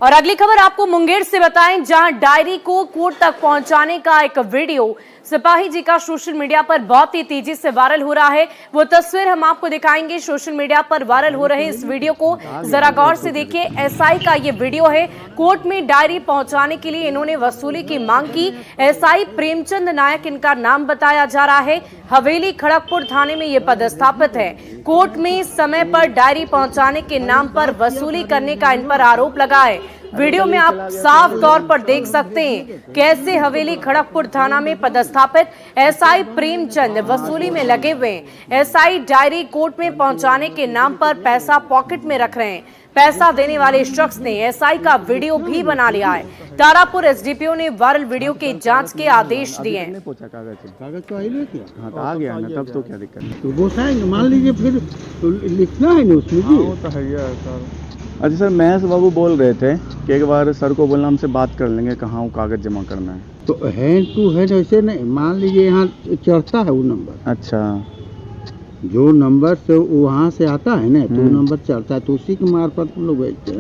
और अगली खबर आपको मुंगेर से बताएं, जहां डायरी को कोर्ट तक पहुंचाने का एक वीडियो सिपाही जी का सोशल मीडिया पर बहुत ही तेजी से वायरल हो रहा है। वो तस्वीर हम आपको दिखाएंगे। सोशल मीडिया पर वायरल हो रहे इस वीडियो को जरा गौर से देखिए। एसआई का ये वीडियो है। कोर्ट में डायरी पहुंचाने के लिए इन्होंने वसूली की मांग की। एसआई प्रेमचंद नायक इनका नाम बताया जा रहा है। हवेली खड़गपुर थाने में ये पदस्थापित है। कोर्ट में समय पर डायरी पहुंचाने के नाम पर वसूली करने का इन पर आरोप लगा है। वीडियो में आप साफ तौर पर देख सकते हैं कैसे हवेली खड़गपुर थाना में पदस्थापित एसआई प्रेमचंद वसूली में लगे हुए हैं। एसआई डायरी कोर्ट में पहुंचाने के नाम पर पैसा पॉकेट में रख रहे हैं। पैसा देने वाले शख्स ने एसआई का वीडियो भी बना लिया है। तारापुर एसडीपीओ ने वायरल वीडियो की जांच के आदेश दिए हैं। कागज तो हाँ, तो आ गया ना, तब तो क्या दिक्कत है। तो वो साइन मान लीजिए, फिर तो लिखना है ना उसमें जी। वो तो है सर। अच्छा सर, महेश बाबू बोल रहे थे कि एक बार सर को बोलना, हमसे बात कर लेंगे कहाँ वो कागज जमा करना है। तो हैंड टू हैंड ऐसे नहीं, मान लीजिए यहाँ चढ़ता है वो नंबर। अच्छा, जो नंबर से वहाँ से आता है ना, तो नंबर चढ़ता है, तो उसी के मार्फत हम लोग भेजते हैं।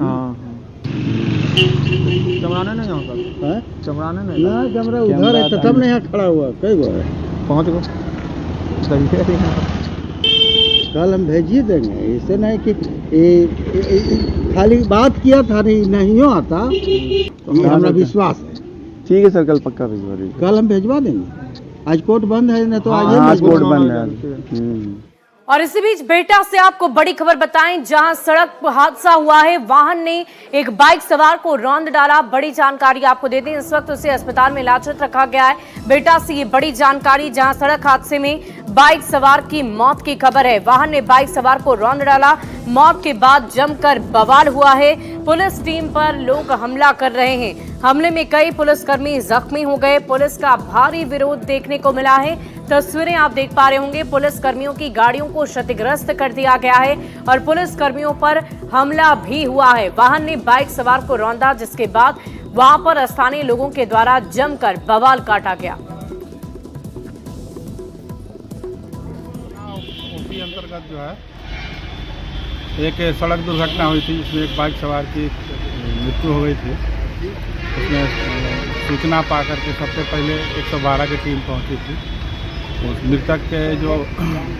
चमराने नहीं होगा, चमराने नहीं ना, जमरा उधर है, तब नहीं यहाँ खड़ा हुआ। कई बार पहुँच गो, सही है। कल हम भेजिए देंगे, ऐसे नहीं कि खाली बात किया था, नहीं हो आता तो हमारा विश्वास है। ठीक है सर, कल पक्का भिजवा दीजिए। कल हम भेजवा देंगे। आज कोर्ट बंद है ना, तो आज कोर्ट बंद है। और इसी बीच बेटा से आपको बड़ी खबर बताएं, जहां सड़क हादसा हुआ है। वाहन ने एक बाइक सवार को रौंद डाला। बड़ी जानकारी आपको दे दें, इस वक्त उसे अस्पताल में इलाजरत रखा गया है। बेटा से ये बड़ी जानकारी, जहां सड़क हादसे में बाइक सवार की मौत की खबर है। वाहन ने बाइक सवार को रौंद डाला। मौत के बाद जमकर बवाल हुआ है। पुलिस टीम पर लोग हमला कर रहे हैं। हमले में कई पुलिसकर्मी जख्मी हो गए। पुलिस का भारी विरोध देखने को मिला है। तस्वीरें आप देख पा रहे होंगे। पुलिस कर्मियों की गाड़ियों को क्षतिग्रस्त कर दिया गया है और पुलिस कर्मियों पर हमला भी हुआ है। वाहन ने बाइक सवार को रौंदा, जिसके बाद वहां पर स्थानीय लोगों के द्वारा जमकर बवाल काटा गया। ओपी अंतर्गत जो है एक सड़क दुर्घटना हुई थी, जिसमें एक बाइक सवार की मृत्यु हो गई थी। उसमें सूचना पाकर के सबसे पहले 112 की टीम पहुंची थी। उस मृतक के जो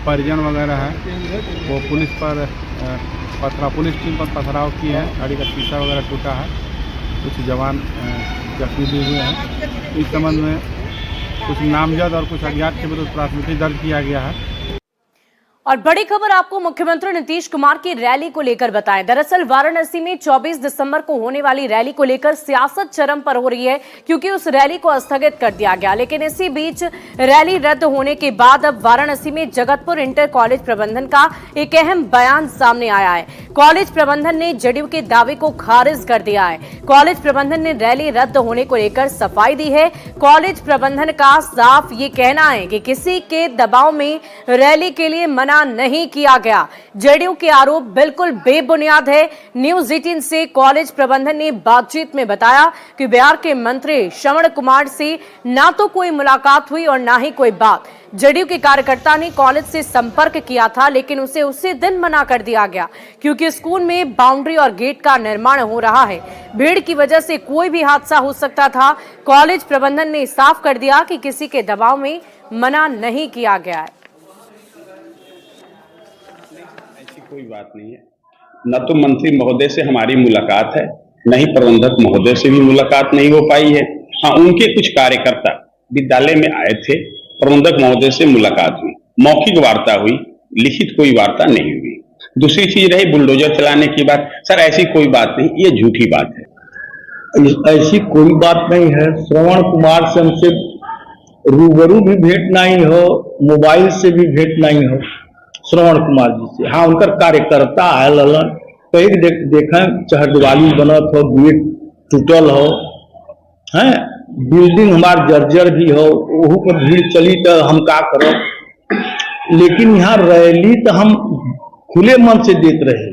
परिजन वगैरह हैं वो पुलिस टीम पर पथराव किए हैं। गाड़ी का शीशा वगैरह टूटा है। कुछ जवान जख्मी भी हुए हैं। इस संबंध में कुछ नामजद और कुछ अज्ञात के विरुद्ध प्राथमिकी दर्ज किया गया है। और बड़ी खबर आपको मुख्यमंत्री नीतीश कुमार की रैली को लेकर बताएं। दरअसल वाराणसी में 24 दिसंबर को होने वाली रैली को लेकर सियासत चरम पर हो रही है, क्योंकि उस रैली को स्थगित कर दिया गया। लेकिन इसी बीच रैली रद्द होने के बाद अब वाराणसी में जगतपुर इंटर कॉलेज प्रबंधन का एक अहम बयान सामने आया है। कॉलेज प्रबंधन ने जदयू के दावे को खारिज कर दिया है। कॉलेज प्रबंधन ने रैली रद्द होने को लेकर सफाई दी है। कॉलेज प्रबंधन का साफ ये कहना है कि किसी के दबाव में रैली के लिए मना नहीं किया गया। जदयू के आरोप बिल्कुल बेबुनियाद है। न्यूज 18 से कॉलेज प्रबंधन ने बातचीत में बताया कि बिहार के मंत्री श्रवण कुमार से ना तो कोई मुलाकात हुई और ना ही कोई बात। जदयू के कार्यकर्ता ने कॉलेज से संपर्क किया था, लेकिन उसे उसी दिन मना कर दिया गया, क्योंकि स्कूल में बाउंड्री और गेट का निर्माण हो रहा है। भीड़ की वजह से कोई भी हादसा हो सकता था। कॉलेज प्रबंधन ने साफ कर दिया कि किसी के दबाव में मना नहीं किया गया है। कोई बात नहीं है। न तो मंत्री महोदय से हमारी मुलाकात है, न ही प्रबंधक महोदय से भी मुलाकात नहीं हो पाई है। हाँ, उनके कुछ कार्यकर्ता विद्यालय में आए थे, प्रबंधक महोदय से मुलाकात हुई, मौखिक वार्ता हुई, लिखित कोई वार्ता नहीं हुई। दूसरी चीज रही बुलडोजर चलाने की बात। सर, ऐसी कोई बात नहीं, ये झूठी बात है। ऐसी कोई बात नहीं है। श्रवण कुमार से हमसे रूबरू भी भेंट नहीं हो, मोबाइल से भी भेंट नहीं हो श्रवण कुमार जी से। हाँ, उनका कार्यकर्ता है ललन, कहीं देखें चहरदीवाली बनत हो, गेट टूटल हो, हैं बिल्डिंग हमार जर्जर भी हो, वहू पर भीड़ चली तो हम का करो। लेकिन यहाँ रैली तो हम खुले मन से देते रहे।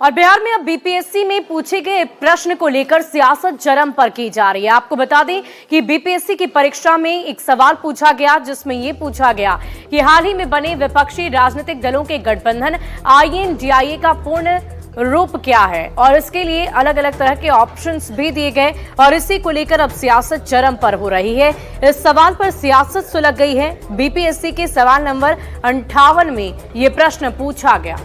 और बिहार में अब बीपीएससी में पूछे गए प्रश्न को लेकर सियासत चरम पर की जा रही है। आपको बता दें कि बीपीएससी की परीक्षा में एक सवाल पूछा गया, जिसमें यह पूछा गया कि हाल ही में बने विपक्षी राजनीतिक दलों के गठबंधन आईएनडीआईए का पूर्ण रूप क्या है और इसके लिए अलग अलग तरह के ऑप्शंस भी दिए गए और इसी को लेकर अब सियासत चरम पर हो रही है। इस सवाल पर सियासत सुलग गई है। बीपीएससी के सवाल नंबर 58 में ये प्रश्न पूछा गया।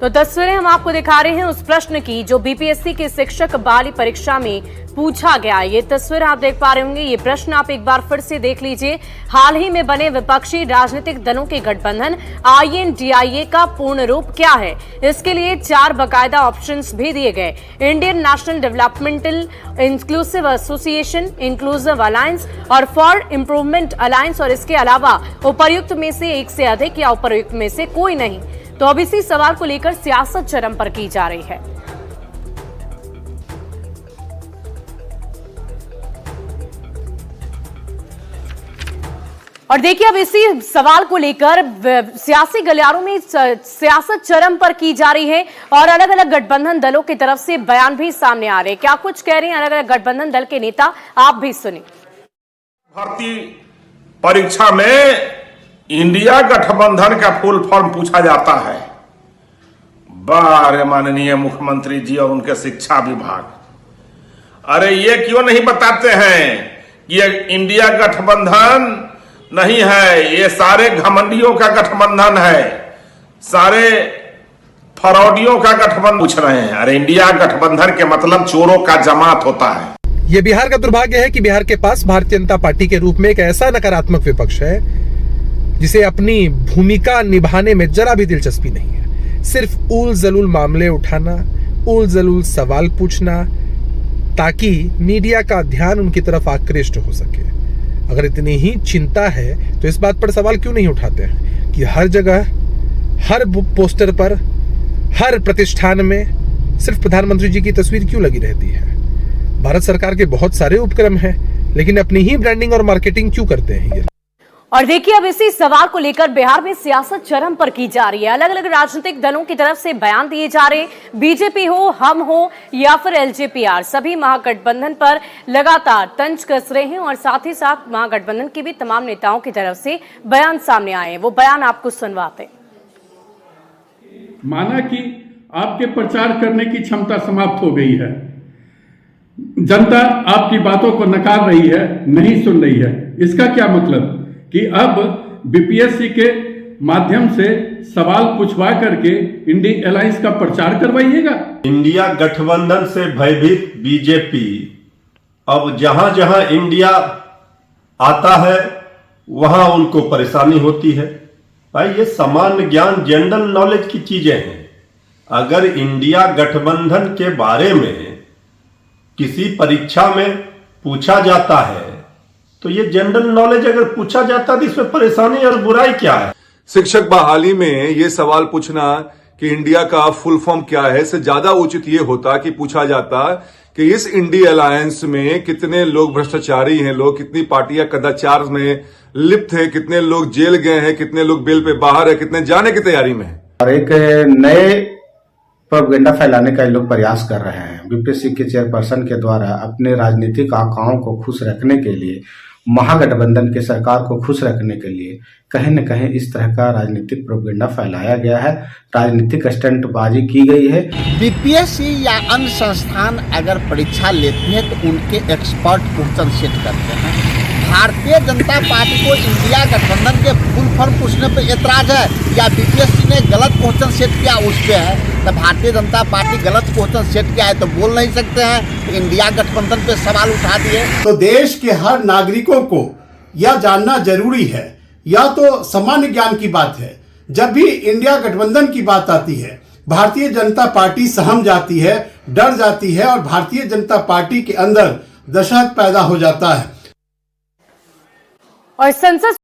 तो तस्वीरें हम आपको दिखा रहे हैं उस प्रश्न की जो बीपीएससी के शिक्षक बहाली परीक्षा में पूछा गया। ये तस्वीर आप देख पा रहे होंगे। ये प्रश्न आप एक बार फिर से देख लीजिए। हाल ही में बने विपक्षी राजनीतिक दलों के गठबंधन INDIA का पूर्ण रूप क्या है? इसके लिए 4 बाकायदा ऑप्शंस भी दिए गए। Indian national developmental inclusive association, inclusive alliance और फॉर इंप्रूवमेंट अलायंस और इसके अलावा उपर्युक्त में से एक से अधिक या उपर्युक्त में से कोई नहीं। तो अब इसी सवाल को लेकर सियासत चरम पर की जा रही है। और देखिए अब इसी सवाल को लेकर सियासी गलियारों में सियासत चरम पर की जा रही है और अलग अलग गठबंधन दलों की तरफ से बयान भी सामने आ रहे हैं। क्या कुछ कह रहे हैं अलग अलग गठबंधन दल के नेता, आप भी सुनिए। भर्ती परीक्षा में इंडिया गठबंधन का फुल फॉर्म पूछा जाता है। बारे माननीय मुख्यमंत्री जी और उनके शिक्षा विभाग, अरे ये क्यों नहीं बताते हैं कि ये इंडिया गठबंधन नहीं है, ये सारे घमंडियों का गठबंधन है, सारे फरौडियों का गठबंधन पूछ रहे हैं। अरे इंडिया गठबंधन के मतलब चोरों का जमात होता है। ये बिहार का दुर्भाग्य है कि बिहार के पास भारतीय जनता पार्टी के रूप में एक ऐसा नकारात्मक विपक्ष है जिसे अपनी भूमिका निभाने में जरा भी दिलचस्पी नहीं है। सिर्फ उल जलूल मामले उठाना, उल जलूल सवाल पूछना ताकि मीडिया का ध्यान उनकी तरफ आकृष्ट हो सके। अगर इतनी ही चिंता है तो इस बात पर सवाल क्यों नहीं उठाते हैं कि हर जगह, हर पोस्टर पर, हर प्रतिष्ठान में सिर्फ प्रधानमंत्री जी की तस्वीर क्यों लगी रहती है? भारत सरकार के बहुत सारे उपक्रम हैं, लेकिन अपनी ही ब्रांडिंग और मार्केटिंग क्यों करते हैं ये? और देखिए अब इसी सवाल को लेकर बिहार में सियासत चरम पर की जा रही है। अलग अलग राजनीतिक दलों की तरफ से बयान दिए जा रहे हैं। बीजेपी हो, हम हो या फिर LJPR, सभी महागठबंधन पर लगातार तंज कस रहे हैं और साथ ही साथ महागठबंधन के भी तमाम नेताओं की तरफ से बयान सामने आए हैं। वो बयान आपको सुनवाते हैं। माना कि आपके प्रचार करने की क्षमता समाप्त हो गई है, जनता आपकी बातों को नकार रही है, नहीं सुन रही है। इसका क्या मतलब कि अब बीपीएससी के माध्यम से सवाल पूछवा करके इंडिया अलायंस का प्रचार करवाइएगा। इंडिया गठबंधन से भयभीत बीजेपी अब जहां जहां इंडिया आता है वहां उनको परेशानी होती है। भाई ये सामान्य ज्ञान, जनरल नॉलेज की चीजें हैं। अगर इंडिया गठबंधन के बारे में किसी परीक्षा में पूछा जाता है तो ये जनरल नॉलेज अगर पूछा जाता है तो इसमें परेशानी और बुराई क्या है? शिक्षक बहाली में ये सवाल पूछना कि इंडिया का फुल फॉर्म क्या है, इससे ज्यादा उचित ये होता कि पूछा जाता कि इस इंडिया अलायंस में कितने लोग भ्रष्टाचारी हैं, लोग कितनी पार्टियां कदाचार में लिप्त है, कितने लोग जेल गए हैं, कितने लोग बेल पे बाहर है, कितने जाने की तैयारी में है। और एक नए प्रोपेगेंडा फैलाने का लोग प्रयास कर रहे हैं। बीपीएससी के चेयरपर्सन के द्वारा अपने राजनीतिक आकाओं को खुश रखने के लिए, महागठबंधन के सरकार को खुश रखने के लिए कहीं न कहीं इस तरह का राजनीतिक प्रोपेगेंडा फैलाया गया है, राजनीतिक स्टंटबाजी की गई है। बीपीएससी या अन्य संस्थान अगर परीक्षा लेती है तो उनके एक्सपर्ट क्वेश्चन सेट करते हैं। भारतीय जनता पार्टी को इंडिया गठबंधन के फुल फॉर्म पूछने पर एतराज है या बीपीएससी ने गलत क्वेश्चन सेट किया उस पर है? तो भारतीय जनता पार्टी गलत क्वेश्चन सेट किया है तो बोल नहीं सकते हैं तो इंडिया गठबंधन पे सवाल उठा दिए। तो देश के हर नागरिकों को यह जानना जरूरी है, या तो सामान्य ज्ञान की बात है, जब भी इंडिया गठबंधन की बात आती है भारतीय जनता पार्टी सहम जाती है, डर जाती है और भारतीय जनता पार्टी के अंदर दहशत पैदा हो जाता है। और संसद